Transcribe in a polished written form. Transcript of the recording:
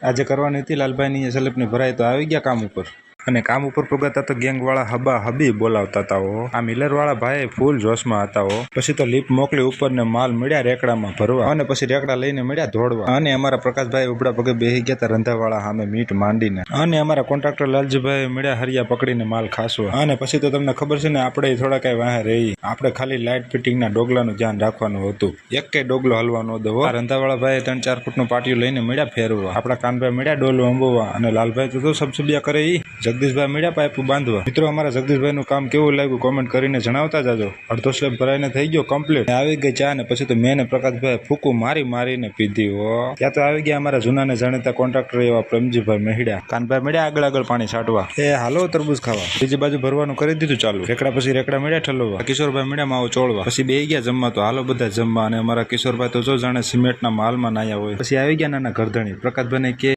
આજે કરવાની હતી લાલભાઈની સ્લેબની ભરાઈ તો આવી ગયા કામ ઉપર અને કામ ઉપર પગાતા તો ગેંગવાળા હબા હબી બોલાવતા હતા હો. આ મિલરવાળા ભાઈ ફૂલ જોશમાં હતા હો. પછી તો લીપ મોકલી ઉપર ને માલ મળ્યા રેકડામાં ભરવા અને પછી રેકડા લઈને મળ્યા ધોડવા અને અમારા પ્રકાશભાઈ ઉપડા પગે બેસી ગયા હતા રંધાવાળા સામે મીટ માંડીને અને અમારા કોન્ટ્રાક્ટર લાલજીભાઈ મળ્યા હરિયા પકડીને માલ ખાસવા અને પછી તો તમને ખબર છે ને આપણે થોડા કઈ વાહે રહી આપણે ખાલી લાઇટ ફિટિંગના ડોગલાનું ધ્યાન રાખવાનું હતું. એક કઈ ડોગલો હલવા ન દો. રંધાવાળા ભાઈ 3-4 ફૂટનું પાટિયું લઈને મળ્યા ફેરવા. આપણા કાનભાઈ મળ્યા ડોલું અંબોવા અને લાલભાઈ તો સબસબિયા કરે ઈ. જગદીશભાઈ મળ્યા પાઇપ બાંધવા. મિત્રો અમારા જગદીશભાઈ નું કામ કેવું લાગ્યું કોમેન્ટ કરીને જણાવતા જાજો. અડધો સ્લેબ ભરાઈને થઈ ગયો કમ્પ્લીટ. આવી ગઈ ચા ને પછી તો મેં પ્રકાશભાઈ ફૂકું મારીને પીધી હો. ત્યાં તો આવી ગયા અમારા જૂના ને જાણીતા કોન્ટ્રાક્ટર એવા પ્રેમજીભાઈ મેહડા. કાનભાઈ મળ્યા આગળ પાણી છાંટવા. હાલો તરબૂજ ખાવા. બીજી બાજુ ભરવાનું કરી દીધું ચાલુ. રેકડા પછી રેકડા મળ્યા ઠલવવા. કિશોરભાઈ મળ્યા માવો ચોળવા. પછી બે ગયા જમવા તો હાલો બધા જમવા અને અમારા કિશોરભાઈ તો જો જાણે સિમેન્ટના માલમાં નાયા હોય. પછી આવી ગયા નાના ગરધણી. પ્રકાશભાઈ ને કે